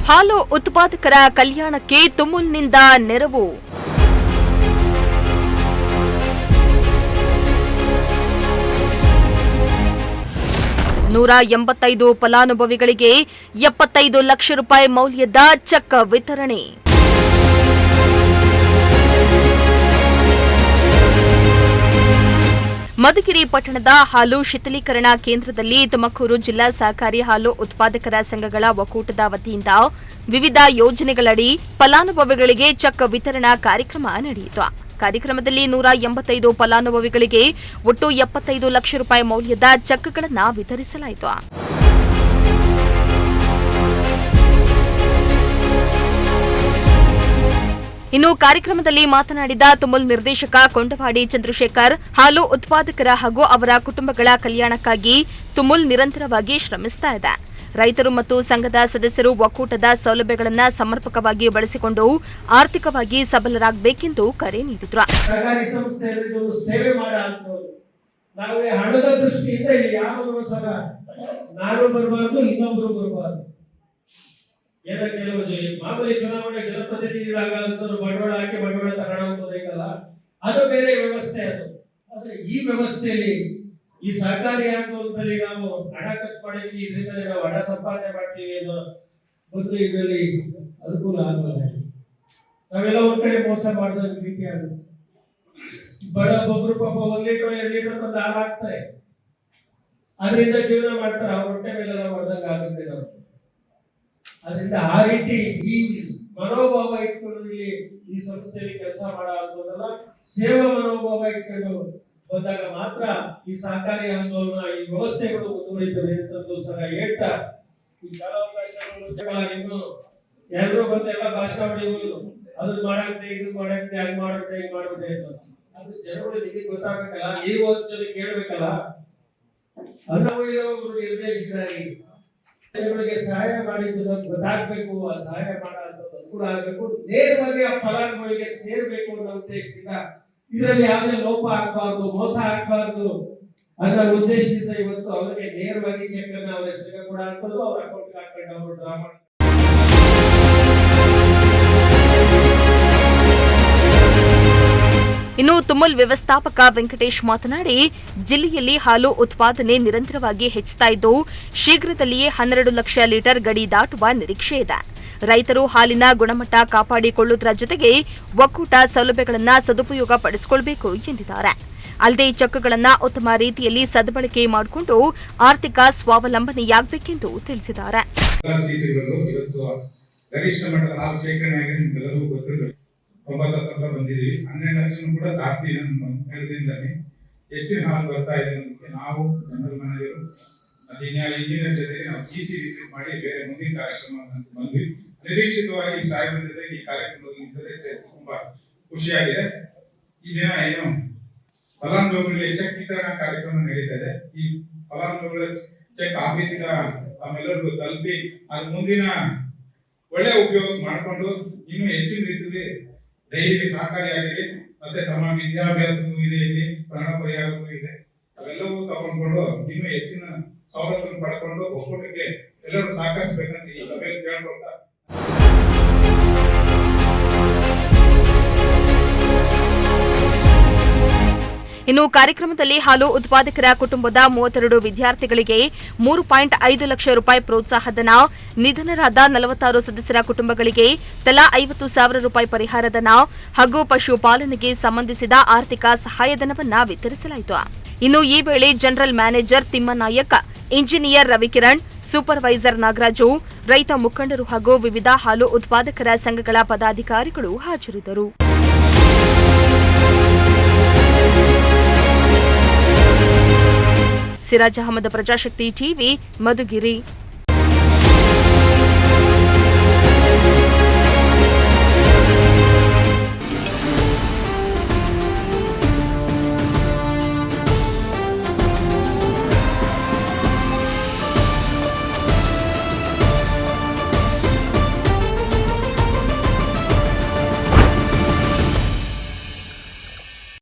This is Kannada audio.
ಹಾಲು ಉತ್ಪಾದಕರ ಕಲ್ಯಾಣಕ್ಕೆ ತುಮುಲ್ನಿಂದ ನೆರವು. ನೂರ 85 ಫಲಾನುಭವಿಗಳಿಗೆ 75 ಲಕ್ಷ ರೂಪಾಯಿ ಮೌಲ್ಯದ ಚೆಕ್ ವಿತರಣೆ. ಮಧುಗಿರಿ ಪಟ್ಟಣದ ಹಾಲು ಶೀತಲೀಕರಣ ಕೇಂದ್ರದಲ್ಲಿ ತುಮಕೂರು ಜಿಲ್ಲಾ ಸಹಕಾರಿ ಹಾಲು ಉತ್ಪಾದಕರ ಸಂಘಗಳ ಒಕ್ಕೂಟದ ವತಿಯಿಂದ ವಿವಿಧ ಯೋಜನೆಗಳಡಿ ಫಲಾನುಭವಿಗಳಿಗೆ ಚೆಕ್ ವಿತರಣಾ ಕಾರ್ಯಕ್ರಮ ನಡೆಯಿತು. ಕಾರ್ಯಕ್ರಮದಲ್ಲಿ 185 ಫಲಾನುಭವಿಗಳಿಗೆ ಒಟ್ಟು 75 ಲಕ್ಷ ರೂಪಾಯಿ ಮೌಲ್ಯದ ಚೆಕ್ಗಳನ್ನು ವಿತರಿಸಲಾಯಿತು. ಇನ್ನು ಕಾರ್ಯಕ್ರಮದಲ್ಲಿ ಮಾತನಾಡಿದ ತುಮುಲ್ ನಿರ್ದೇಶಕ ಕೊಂಡವಾಡಿ ಚಂದ್ರಶೇಖರ್, ಹಾಲು ಉತ್ಪಾದಕರ ಹಾಗೂ ಅವರ ಕುಟುಂಬಗಳ ಕಲ್ಯಾಣಕ್ಕಾಗಿ ತುಮುಲ್ ನಿರಂತರವಾಗಿ ಶ್ರಮಿಸುತ್ತಾ ಇದೆ. ರೈತರು ಮತ್ತು ಸಂಘದ ಸದಸ್ಯರು ಒಕ್ಕೂಟದ ಸೌಲಭ್ಯಗಳನ್ನು ಸಮರ್ಪಕವಾಗಿ ಬಳಸಿಕೊಂಡು ಆರ್ಥಿಕವಾಗಿ ಸಬಲರಾಗಬೇಕೆಂದು ಕರೆ ನೀಡಿದರು. ಸರ್ಕಾರಿ ಸಂಸ್ಥೆಯಲ್ಲಿ ಸೇವೆ ಮಾಡುವಂತವರು ನಾವು ಹಣದ ದೃಷ್ಟಿಯಿಂದ ಇಲ್ಲಿ ಯಾರು ಸಹ ನಾನು ಬರಬಾರ್ದು, ಇನ್ನೊಬ್ರು ಬರಬಾರ್ದು. ಏನೋ ಕೆಲವು ಮಾಮೂಲಿ ಚುನಾವಣೆ ಜನಪ್ರತಿನಿಧಿಗಳಾಗಂತವ್ರು ಬಂಡವಾಳ ಹಾಕಿ ಬಂಡವಾಳ ತಗೊಳ್ಳೋದಲ್ಲ, ಅದು ಬೇರೆ ವ್ಯವಸ್ಥೆ. ಆದ್ರೆ ಈ ವ್ಯವಸ್ಥೆಯಲ್ಲಿ ಈ ಸಹಕಾರಿ ಆಂದೋಲನದಲ್ಲಿ ನಾವು ಹಣ ಖರ್ಚು ಮಾಡಿದ್ವಿ, ಇದರಿಂದ ನಾವು ಹಣ ಸಂಪಾದನೆ ಮಾಡ್ತೀವಿ ಅನ್ನೋ ಒಂದು ಇದರಲ್ಲಿ ಅನುಕೂಲ ಆಗೋಲ್ಲ. ನಾವೆಲ್ಲ ಒಂದ್ ಕಡೆ ಮೋಸ ಮಾಡಿದ ರೀತಿ ಆಗುತ್ತೆ. ಬಡ ಒಬ್ರು ಪಾಪ 1 ಲೀಟರ್ 2 ಲೀಟರ್ ತಂದು ಹಾಲು ಹಾಕ್ತಾರೆ, ಅದರಿಂದ ಜೀವನ ಮಾಡ್ತಾರೆ. ಅವ್ರ ಹೊಟ್ಟೆ ಮೇಲೆಲ್ಲ ಹೊಡೆದಂಗ ಆಗುತ್ತೆ ನಾವು. ಅದರಿಂದ ಆ ರೀತಿ ಈ ಮನೋಭಾವ ಇಟ್ಕೊಂಡು ಇಲ್ಲಿ ಈ ಸಂಸ್ಥೆಯಲ್ಲಿ ಕೆಲಸ ಮಾಡೋದಲ್ಲ, ಸೇವಾ ಮನೋಭಾವ ಇಟ್ಕೊಂಡು ಬಂದಾಗ ಮಾತ್ರ ಈ ಸಹಕಾರಿ ಆಂದೋಲನ, ಈ ವ್ಯವಸ್ಥೆಗಳು ಮುಂದುವರಿತವೆ ಅಂತಂದು ಸಹ ಹೇಳ್ತಾ, ಈ ಕಾಲಾವಕಾಶಗಳು ಎಲ್ಲರೂ ಬಂದು ಎಲ್ಲ ಭಾಷಣ ಹೊಡೆಯುವುದು, ಅದು ಮಾಡಂತೆ ಇದು ಮಾಡಂತೆ ಹಂಗ್ ಮಾಡುತ್ತೆ ಹಿಂಗ್ ಮಾಡುತ್ತೆ ಅಂತ. ಅದು ಜನಗಳು ನಿಮಗೆ ಗೊತ್ತಾಗಬೇಕಲ್ಲ, ನೀವು ಒಂದ್ಸಲ ಕೇಳ್ಬೇಕಲ್ಲ. ಅದು ಒಬ್ರು ನಿರ್ದೇಶಕರಾಗಿ ಜನಗಳಿಗೆ ಸಹಾಯ ಮಾಡಿದ್ದು ಗೊತ್ತಾಗ್ಬೇಕು, ಆ ಸಹಾಯ ಮಾಡೋದು ಅನುಕೂಲ ಆಗಬೇಕು, ನೇರವಾಗಿ ಆ ಫಲಾನುಭವಿಗೆ ಸೇರ್ಬೇಕು ಅನ್ನೋ ಉದ್ದೇಶದಿಂದ, ಇದರಲ್ಲಿ ಯಾವುದೇ ಲೋಪ ಆಗ್ಬಾರ್ದು, ಮೋಸ ಆಗ್ಬಾರ್ದು ಅನ್ನೋ ಉದ್ದೇಶದಿಂದ ಇವತ್ತು ಅವರಿಗೆ ನೇರವಾಗಿ ಚೆಕ್ ಅನ್ನು ಅವರ ಹೆಸರಿಗೆ ಕೂಡ ಹಾಕೋದು, ಅವ್ರ ಅಕೌಂಟ್ ಹಾಕೊಂಡು ಅವರು ಡ್ರಾ ಮಾಡಿ. ಇನ್ನು ತುಮುಲ್ ವ್ಯವಸ್ಥಾಪಕ ವೆಂಕಟೇಶ್ ಮಾತನಾಡಿ, ಜಿಲ್ಲೆಯಲ್ಲಿ ಹಾಲು ಉತ್ಪಾದನೆ ನಿರಂತರವಾಗಿ ಹೆಚ್ಚುತ್ತಾ ಇದ್ದು, ಶೀಘ್ರದಲ್ಲಿಯೇ 12 ಲಕ್ಷ ಲೀಟರ್ ಗಡಿ ದಾಟುವ ನಿರೀಕ್ಷೆ ಇದೆ. ರೈತರು ಹಾಲಿನ ಗುಣಮಟ್ಟ ಕಾಪಾಡಿಕೊಳ್ಳುವುದರ ಜೊತೆಗೆ ಒಕ್ಕೂಟ ಸೌಲಭ್ಯಗಳನ್ನು ಸದುಪಯೋಗ ಪಡಿಸಿಕೊಳ್ಳಬೇಕು ಎಂದಿದ್ದಾರೆ. ಅಲ್ಲದೆ ಚೆಕ್ಗಳನ್ನು ಉತ್ತಮ ರೀತಿಯಲ್ಲಿ ಸದ್ಬಳಕೆ ಮಾಡಿಕೊಂಡು ಆರ್ಥಿಕ ಸ್ವಾವಲಂಬನೆಯಾಗಬೇಕೆಂದು ತಿಳಿಸಿದ್ದಾರೆ. ಗರಿಷ್ಠ ಮಟ್ಟದ ಹಾಲು ಶೇಖರಣೆ ಆಗಿದೆ, ನಿಮ್ಗೆಲ್ಲರಿಗೂ ಗೊತ್ತಿರಬೇಕು. 90 ಬಂದಿದ್ದೀವಿ, 12 ಲಕ್ಷ ಕೂಡ ದಾಟಿ ಹೇಳದಿಂದಾನೆ ಹೆಚ್ಚಿನ ಹಾಲು ಬರ್ತಾ ಇದೆ. ಅನ್ನೋದಕ್ಕೆ ನಾವು ಜನರಲ್ ಮ್ಯಾನೇಜರು ಇಂಜಿನಿಯರ್ ಜೊತೆಗೆ ನಾವು CC ವಿಸಿಟ್ ಮಾಡಿ ಬೇರೆ ಮುಂದಿನ ಕಾರ್ಯಕ್ರಮ ಬಂದ್ವಿ. ನಿರೀಕ್ಷಿತವಾಗಿ ಸಾಹೇಬರ ಜೊತೆಗೆ ಈ ಕಾರ್ಯಕ್ರಮದಲ್ಲಿ ತುಂಬಾ ಖುಷಿಯಾಗಿದೆ. ಈ ದಿನ ಏನು ಫಲಾನುಭವಿಗಳಿಗೆ ಚೆಕ್ ವಿತರಣಾ ಕಾರ್ಯಕ್ರಮ ನಡೀತದೆ. ಈ ಫಲಾನುಭವಿಗಳ ಚೆಕ್ ಆಫೀಸಿನ ತಮ್ಮೆಲ್ಲರಿಗೂ ತಲುಪಿ ಅದು ಮುಂದಿನ ಒಳ್ಳೆ ಉಪಯೋಗ ಮಾಡಿಕೊಂಡು ಇನ್ನೂ ಹೆಚ್ಚಿನ ರೀತಿಯಲ್ಲಿ ಡೈರಿಗೆ ಸಹಕಾರಿಯಾಗಿದೆ. ಮತ್ತೆ ತಮ್ಮ ವಿದ್ಯಾಭ್ಯಾಸವೂ ಇದೆ, ಇಲ್ಲಿ ಪ್ರಾಣ ಪರಿಹಾರವೂ ಇದೆ. ಅವೆಲ್ಲವೂ ತಗೊಂಡ್ಕೊಂಡು ಇನ್ನೂ ಹೆಚ್ಚಿನ ಸೌಲಭ್ಯವನ್ನು ಪಡ್ಕೊಂಡು ಒಕ್ಕೂಟಕ್ಕೆ ಎಲ್ಲರೂ ಸಹಕರಿಸಬೇಕಂತ ಈ ಸಭೆಯಲ್ಲಿ ಕೇಳ್ಕೊಳ್ತಾ. ಇನ್ನು ಕಾರ್ಯಕ್ರಮದಲ್ಲಿ ಹಾಲು ಉತ್ಪಾದಕರ ಕುಟುಂಬದ 32 ವಿದ್ಯಾರ್ಥಿಗಳಿಗೆ 3.5 ಲಕ್ಷ ರೂಪಾಯಿ ಪ್ರೋತ್ಸಾಹಧನ, ನಿಧನರಾದ 46 ಸದಸ್ಯರ ಕುಟುಂಬಗಳಿಗೆ ತಲಾ 50,000 ರೂಪಾಯಿ ಪರಿಹಾರಧನ ಹಾಗೂ ಪಶುಪಾಲನೆಗೆ ಸಂಬಂಧಿಸಿದ ಆರ್ಥಿಕ ಸಹಾಯಧನವನ್ನು ವಿತರಿಸಲಾಯಿತು. ಇನ್ನು ಈ ವೇಳೆ general manager Thimmanayak, engineer Ravikiran, supervisor Nagaraju, ರೈತ ಮುಖಂಡರು ಹಾಗೂ ವಿವಿಧ ಹಾಲು ಉತ್ಪಾದಕರ ಸಂಘಗಳ ಪದಾಧಿಕಾರಿಗಳು ಹಾಜರಿದ್ದರು. ಸಿರಾಜ್ ಅಹಮದ್, ಪ್ರಜಾಶಕ್ತಿ ಟಿವಿ, ಮಧುಗಿರಿ.